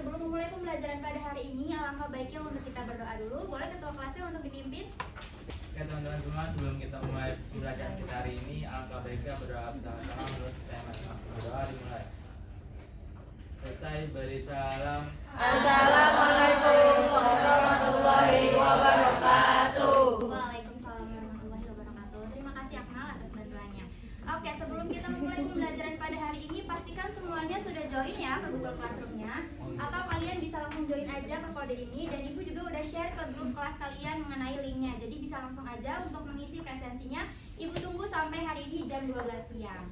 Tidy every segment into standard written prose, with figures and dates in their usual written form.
sebelum memulai pembelajaran pada hari ini, alangkah baiknya untuk kita berdoa dulu. Boleh ketua kelasnya untuk dipimpin? Oke teman-teman semua, sebelum kita mulai pembelajaran kita hari ini, alangkah baiknya berdoa bersama-sama menurut tema. Berdoa dimulai. Selesai beri salam. Assalamualaikum warahmatullahi wabarakatuh. Waalaikumsalam warahmatullahi wabarakatuh. Terima kasih Akmal atas bantuannya. Oke, sebelum kita memulai pembelajaran pada hari ini, pastikan semuanya sudah join ya ke Google Classroom-nya. Atau kalian bisa langsung join aja ke kode ini, dan Ibu juga udah share ke grup kelas kalian mengenai linknya. Jadi bisa langsung aja untuk mengisi presensinya. Ibu tunggu sampai hari ini jam 12 siang.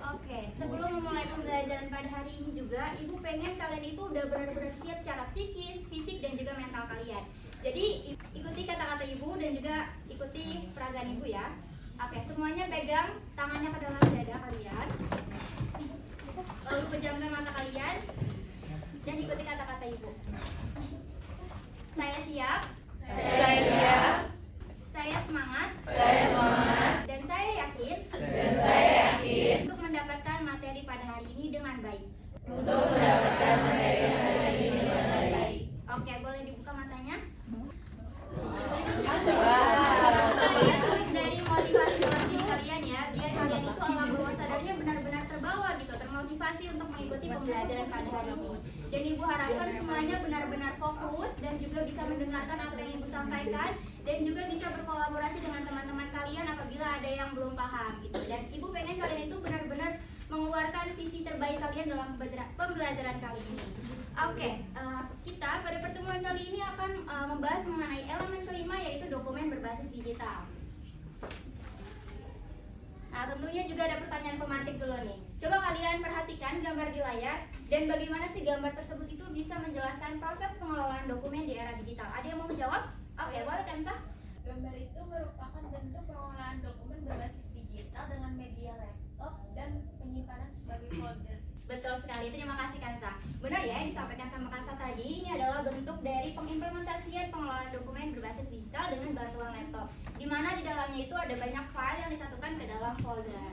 Oke, sebelum memulai pembelajaran pada hari ini juga, Ibu pengen kalian itu udah benar-benar siap secara psikis, fisik, dan juga mental kalian. Jadi ikuti kata-kata Ibu dan juga ikuti peragaan Ibu ya. Oke, semuanya pegang tangannya ke dalam dada kalian. Lalu pejamkan mata kalian dan ikuti kata-kata Ibu. Saya siap. Saya siap. Saya semangat. Saya semangat. Dan saya yakin. Dan saya yakin Untuk mendapatkan materi pada hari ini dengan baik. untuk mendapatkan materi hari ini dengan baik. Oke, boleh dibuka matanya? Wow. Kalian dari motivasi dalam diri kalian ya, biar kalian itu alam bawah sadarnya benar-benar terbawa gitu, termotivasi untuk mengikuti pembelajaran pada hari ini. Dan Ibu harapkan semuanya benar-benar fokus dan juga bisa mendengarkan apa yang Ibu sampaikan, dan juga bisa berkolaborasi dengan teman-teman kalian apabila ada yang belum paham gitu. Dan Ibu pengen kalian itu benar-benar mengeluarkan sisi terbaik kalian dalam pembelajaran kali ini. Oke, kita pada pertemuan kali ini akan membahas mengenai elemen kelima, yaitu dokumen berbasis digital. Nah, tentunya juga ada pertanyaan pemantik dulu nih. Coba kalian perhatikan gambar di layar, dan bagaimana sih gambar tersebut itu bisa menjelaskan proses pengelolaan dokumen di era digital. Ada yang mau menjawab? Oke, boleh Kansa? Gambar itu merupakan bentuk pengolahan dokumen berbasis digital dengan media laptop dan penyimpanan sebagai folder. Betul sekali, terima kasih Kansa. Benar ya yang disampaikan sama Kansa tadi, ini adalah bentuk dari pengimplementasian pengelolaan dokumen berbasis digital dengan bantuan laptop, di mana di dalamnya itu ada banyak file yang disatukan ke dalam folder.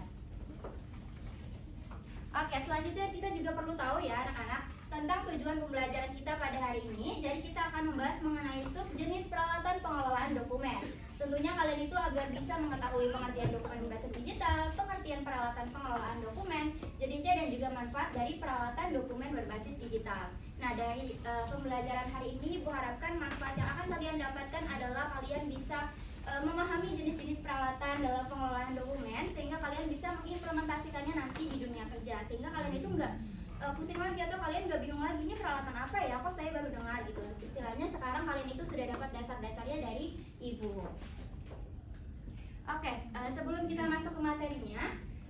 Oke, selanjutnya kita juga perlu tahu ya anak-anak tentang tujuan pembelajaran kita pada hari ini. Jadi kita akan membahas mengenai subjenis peralatan pengelolaan dokumen. Tentunya kalian itu agar bisa mengetahui pengertian dokumen berbasis digital, pengertian peralatan pengelolaan dokumen, jenisnya, dan juga manfaat dari peralatan dokumen berbasis digital. Nah, dari pembelajaran hari ini Ibu harapkan manfaat yang akan kalian dapatkan adalah kalian bisa memahami jenis-jenis peralatan dalam pengelolaan dokumen, sehingga kalian bisa mengimplementasikannya nanti di dunia kerja, sehingga kalian itu nggak pusing lagi atau kalian nggak bingung lagi ini peralatan apa ya, kok saya baru dengar gitu. Istilahnya sekarang kalian itu sudah dapat dasar-dasarnya dari Ibu. Oke, sebelum kita masuk ke materinya,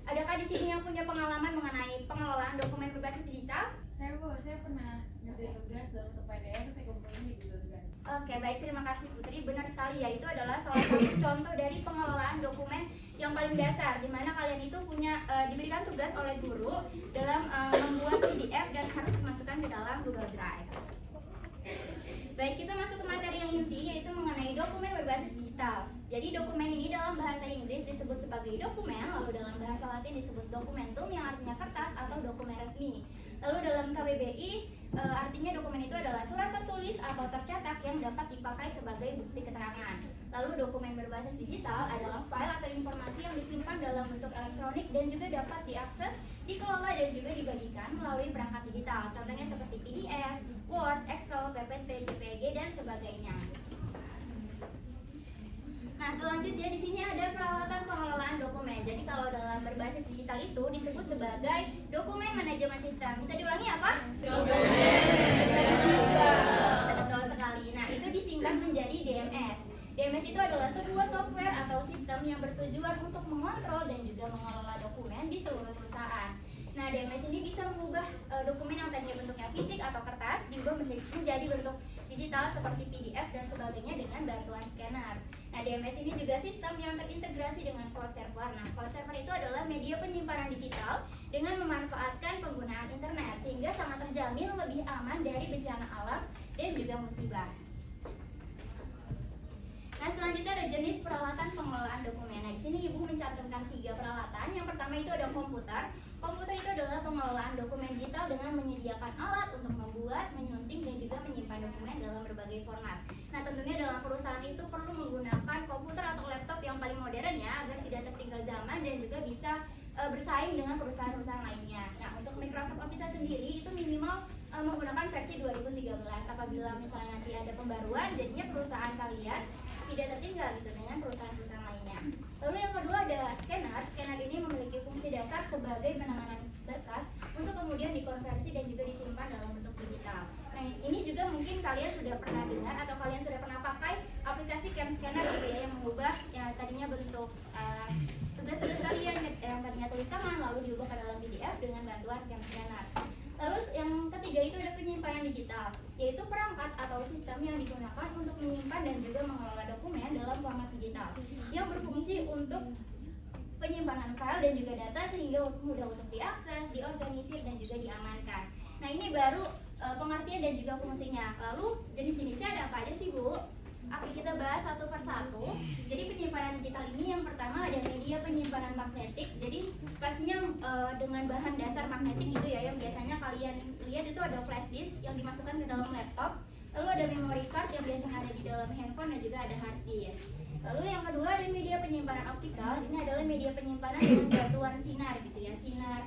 adakah di sini yang punya pengalaman mengenai pengelolaan dokumen berbasis digital? Saya pernah ngerjain tugas dalam bentuk PDF, terus saya kumpulin di Google Drive. Oke, baik, terima kasih Putri. Benar sekali ya, itu adalah salah satu contoh dari pengelolaan dokumen yang paling dasar, di mana kalian itu punya diberikan tugas oleh guru dalam membuat PDF dan harus dimasukkan ke dalam Google Drive. Baik, kita masuk ke materi yang inti, yaitu mengenai dokumen berbasis digital. Jadi dokumen ini dalam bahasa Inggris disebut sebagai dokumen, lalu dalam bahasa Latin disebut dokumentum yang artinya kertas atau dokumen resmi. Lalu dalam KBBI artinya dokumen itu adalah surat tertulis atau tercetak yang dapat dipakai sebagai bukti keterangan. Lalu dokumen berbasis digital adalah file atau informasi yang disimpan dalam bentuk elektronik dan juga dapat diakses, dikelola, dan juga dibagikan melalui perangkat digital. Contohnya seperti PDF, Word, Excel, PPT, JPG, dan sebagainya. Nah, selanjutnya di sini ada peralatan pengelolaan dokumen. Jadi kalau dalam berbasis digital itu disebut sebagai dokumen manajemen sistem. Bisa diulangi apa? Dokumen manajemen sistem. Betul sekali. Nah, itu disingkat menjadi DMS. DMS itu adalah sebuah software atau sistem yang bertujuan untuk mengontrol dan juga mengelola dokumen di seluruh perusahaan. Nah, DMS ini bisa mengubah dokumen yang tadinya bentuknya fisik atau kertas diubah menjadi bentuk digital seperti PDF dan sebagainya dengan bantuan scanner. Nah, DMS ini juga sistem yang terintegrasi dengan cloud server. Nah, cloud server itu adalah media penyimpanan digital dengan memanfaatkan penggunaan internet, sehingga sangat terjamin lebih aman dari bencana alam dan juga musibah. Nah, selanjutnya ada jenis peralatan pengelolaan dokumen. Nah, di sini Ibu mencantumkan 3 peralatan. Yang pertama itu ada komputer. Komputer itu adalah pengelolaan dokumen digital dengan menyediakan alat untuk membuat, menyuntik, berbagai format. Nah, tentunya dalam perusahaan itu perlu menggunakan komputer atau laptop yang paling modern ya, agar tidak tertinggal zaman dan juga bisa bersaing dengan perusahaan-perusahaan lainnya. Nah, untuk Microsoft Office sendiri itu minimal menggunakan versi 2013. Apabila misalnya nanti ada pembaruan, jadinya perusahaan kalian tidak tertinggal gitu dengan perusahaan-perusahaan lainnya. Lalu yang kedua ada scanner. Scanner ini memiliki fungsi dasar sebagai penanganan berkas untuk kemudian dikonversi dan juga disimpan dalam bentuk digital. Nah, ini juga mungkin kalian sudah pernah dengar atau kalian sudah pernah pakai aplikasi Cam Scanner gitu ya, yang mengubah yang tadinya bentuk tugas-tugas kalian yang tadinya tulis tangan lalu diubah ke dalam PDF dengan bantuan Cam Scanner. Lalu yang ketiga itu ada penyimpanan digital, yaitu perangkat atau sistem yang digunakan untuk menyimpan dan juga mengelola dokumen dalam format digital yang berfungsi untuk penyimpanan file dan juga data sehingga mudah untuk diakses, diorganisir dan juga diamankan. Nah, ini baru pengertian dan juga fungsinya. Lalu jenis-jenisnya ada apa aja sih, Bu? Oke, kita bahas satu persatu. Jadi penyimpanan digital ini yang pertama ada media penyimpanan magnetik. Jadi pastinya dengan bahan dasar magnetik gitu ya, yang biasanya kalian lihat itu ada flash disk yang dimasukkan ke dalam laptop. Lalu ada memory card yang biasanya ada di dalam handphone dan juga ada hard disk. Lalu yang kedua ada media penyimpanan optikal. Ini adalah media penyimpanan dengan bantuan sinar gitu ya, sinar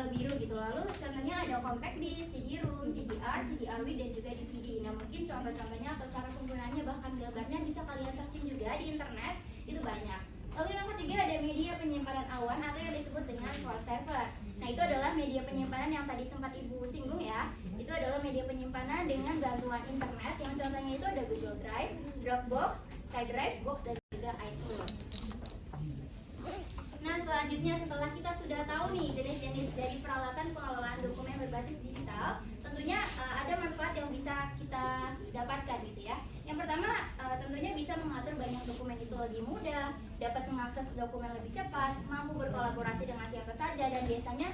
biru gitu. Lalu contohnya ada compact disc, CD-ROM, CDR, CD-AWID dan juga DVD. Nah, mungkin contoh-contohnya atau cara penggunaannya bahkan gambarnya bisa kalian searching juga di internet, itu banyak. Lalu yang ketiga ada media penyimpanan awan atau yang disebut dengan cloud server. Nah, itu adalah media penyimpanan yang tadi sempat Ibu singgung ya. Itu adalah media penyimpanan dengan bantuan internet yang contohnya itu ada Google Drive, Dropbox, SkyDrive, Box dan juga iCloud. Nah, selanjutnya setelah kita sudah tahu nih jenis-jenis dari peralatan pengelolaan dokumen berbasis digital, tentunya ada manfaat yang bisa kita dapatkan gitu ya. Yang pertama, tentunya bisa mengatur banyak dokumen itu lebih mudah, dapat mengakses dokumen lebih cepat, mampu berkolaborasi dengan siapa saja, dan biasanya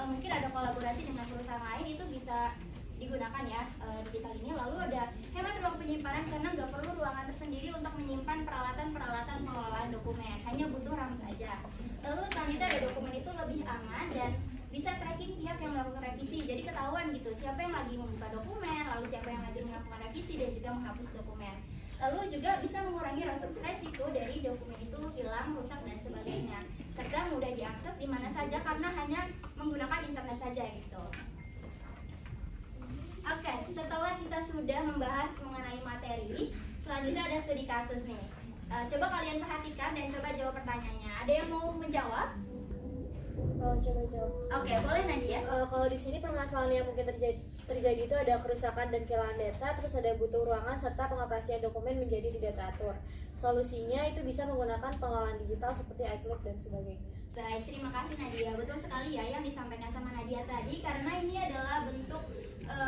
mungkin ada kolaborasi dengan perusahaan lain, itu bisa digunakan ya digital ini. Lalu ada hemat ruang penyimpanan karena nggak perlu ruangan tersendiri untuk menyimpan peralatan-peralatan pengelolaan dokumen, hanya butuh RAM saja. Lalu selanjutnya ada dokumen itu lebih aman dan bisa tracking pihak yang melakukan revisi, jadi ketahuan gitu siapa yang lagi membuka dokumen, lalu siapa yang lagi melakukan revisi dan juga menghapus dokumen. Lalu juga bisa mengurangi resiko dari dokumen itu hilang, rusak dan sebagainya, serta mudah diakses di mana saja karena hanya menggunakan internet saja gitu. Oke, setelah kita sudah membahas mengenai materi, selanjutnya ada studi kasus nih. Coba kalian perhatikan dan coba jawab pertanyaannya. Ada yang mau menjawab? Coba jawab. Oke, boleh Nadia. Kalau di sini permasalahan yang mungkin terjadi itu ada kerusakan dan kehilangan data, terus ada butuh ruangan serta pengoperasian dokumen menjadi tidak teratur. Solusinya itu bisa menggunakan pengelolaan digital seperti iCloud dan sebagainya. Baik, terima kasih Nadia. Betul sekali ya yang disampaikan sama Nadia tadi, karena ini adalah bentuk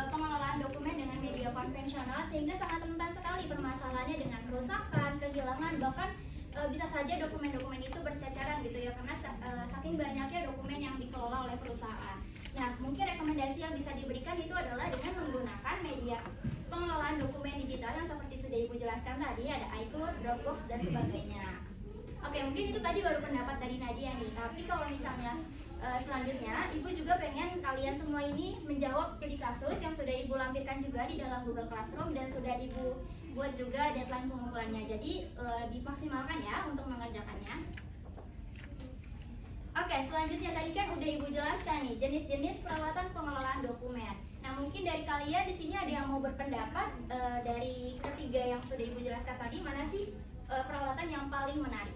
pengelolaan dokumen dengan media konvensional sehingga sangat rentan sekali permasalahannya dengan kerusakan, kehilangan, bahkan bisa saja dokumen-dokumen itu bercacaran gitu ya, karena saking banyaknya dokumen yang dikelola oleh perusahaan. Nah, mungkin rekomendasi yang bisa diberikan itu adalah dengan menggunakan media pengelolaan dokumen digital yang seperti sudah Ibu jelaskan tadi, ada iCloud, Dropbox dan sebagainya. Oke, mungkin itu tadi baru pendapat dari Nadia nih. Tapi kalau misalnya selanjutnya, Ibu juga pengen kalian semua ini menjawab studi kasus yang sudah Ibu lampirkan juga di dalam Google Classroom dan sudah Ibu buat juga deadline pengumpulannya. Jadi dimaksimalkan ya untuk mengerjakannya. Oke, selanjutnya tadi kan udah Ibu jelaskan nih jenis-jenis peralatan pengelolaan dokumen. Nah, mungkin dari kalian di sini ada yang mau berpendapat dari ketiga yang sudah Ibu jelaskan tadi, mana sih peralatan yang paling menarik?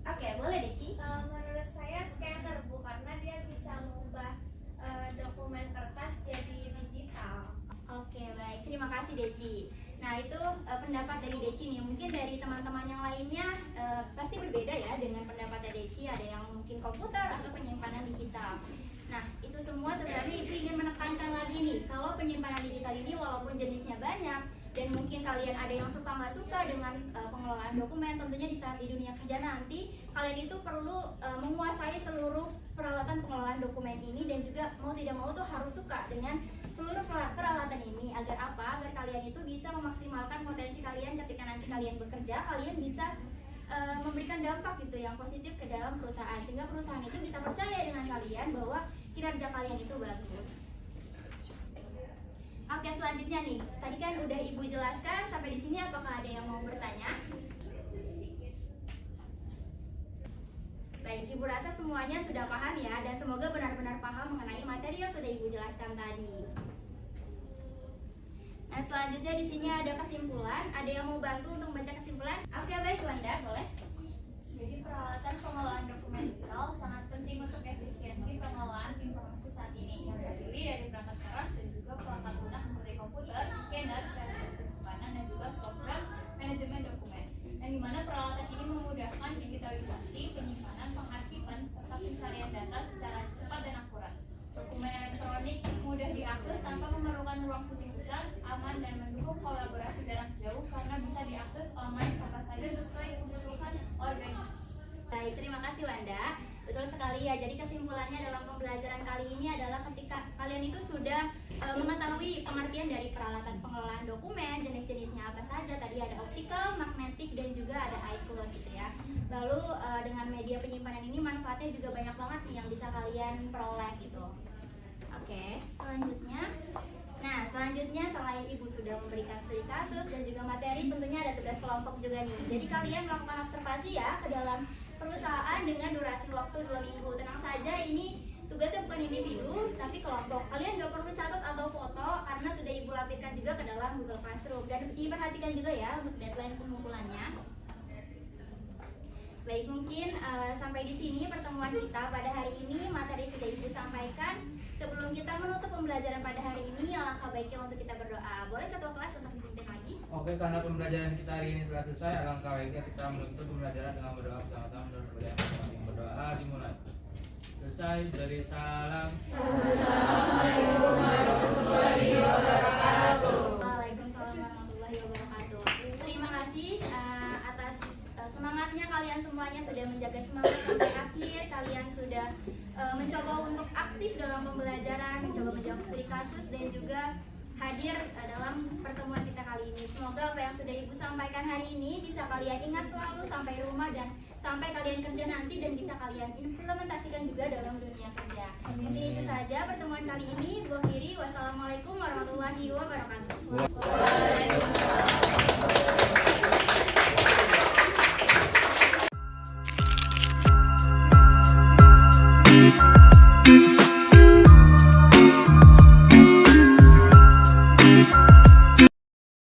Oke, boleh Deci. Menurut saya scanner, Bu, karena dia bisa mengubah dokumen kertas jadi digital. Oke, baik. Terima kasih Deci. Nah, itu pendapat dari Deci nih. Mungkin dari teman-teman yang lainnya pasti berbeda ya dengan pendapat dari Deci. Ada yang mungkin komputer atau penyimpanan digital. Nah, itu semua sebenarnya Ibu ingin menekankan lagi nih, kalau penyimpanan digital ini walaupun jenisnya banyak dan mungkin kalian ada yang suka nggak suka dengan pengelolaan dokumen, tentunya di saat di dunia kerja nanti kalian itu perlu menguasai seluruh peralatan pengelolaan dokumen ini, dan juga mau tidak mau tuh harus suka dengan seluruh peralatan ini. Agar apa? Agar kalian itu bisa memaksimalkan potensi kalian ketika nanti kalian bekerja, kalian bisa memberikan dampak gitu yang positif ke dalam perusahaan, sehingga perusahaan itu bisa percaya dengan kalian bahwa kinerja kalian itu bagus. Oke, selanjutnya selanjutnya nih, tadi kan udah Ibu jelaskan sampai di sini, apakah ada yang mau bertanya? Baik, Ibu rasa semuanya sudah paham ya, dan semoga benar-benar paham mengenai materi yang sudah Ibu jelaskan tadi. Nah, selanjutnya di sini ada kesimpulan. Ada yang mau bantu untuk membaca kesimpulan? Oke, baik Wanda, boleh. Jadi peralatan pengelolaan dokumen digital sangat penting untuk efisiensi pengelolaan informasi saat ini yang terdiri dari perangkat keras dan juga perangkat lunak seperti komputer, scanner, server penyimpanan dan juga software manajemen dokumen. Yang dimana peralatan ini memudahkan digitalisasi, penyimpanan, pengarsipan, serta pencarian data secara cepat dan akurat. Dokumen elektronik mudah diakses tanpa memerlukan ruang fisik besar, aman dan mendukung kolaborasi jarak jauh karena bisa diakses online kapan saja sesuai kebutuhan organisasi. Baik, terima kasih Wanda. Betul sekali ya. Jadi kesimpulannya dalam pembelajaran kali ini adalah ketika kalian itu sudah mengetahui pengertian dari peralatan pengelolaan dokumen, jenis-jenisnya apa saja. Tadi ada optical, magnetik, dan juga ada iCloud gitu ya. Lalu dengan media penyimpanan ini manfaatnya juga banyak banget nih yang bisa kalian peroleh gitu. Oke, selanjutnya. Nah, selanjutnya selain Ibu sudah memberikan studi kasus dan juga materi, tentunya ada tugas kelompok juga nih. Jadi kalian melakukan observasi ya ke dalam perusahaan dengan durasi waktu 2 minggu. Tenang saja, ini tugasnya bukan individu, tapi kelompok. Kalian nggak perlu catat atau foto karena sudah Ibu lampirkan juga ke dalam Google Classroom. Dan diperhatikan juga ya untuk deadline pengumpulannya. Baik, mungkin sampai di sini pertemuan kita pada hari ini. Materi sudah Ibu sampaikan. Sebelum kita menutup pembelajaran pada hari ini, alangkah baiknya untuk kita berdoa. Boleh ketua kelas untuk dipimpin lagi? Oke, karena pembelajaran kita hari ini telah selesai, alangkah baiknya kita menutup pembelajaran dengan berdoa bersama-sama menurut budaya masing-masing. Berdoa dimulai. Selesai dari salam. Assalamualaikum warahmatullahi wabarakatuh. Waalaikumsalam warahmatullahi wabarakatuh. Terima kasih atas semangatnya kalian semuanya sudah menjaga semangat sampai akhir. Kalian sudah mencoba untuk aktif dalam pembelajaran, mencoba menjawab studi kasus dan juga hadir dalam pertemuan kita kali ini. Semoga apa yang sudah Ibu sampaikan hari ini bisa kalian ingat selalu sampai rumah dan sampai kalian kerja nanti, dan bisa kalian implementasikan juga dalam dunia kerja. Mungkin itu saja pertemuan kali ini. Bu akhiri, wassalamualaikum warahmatullahi wabarakatuh.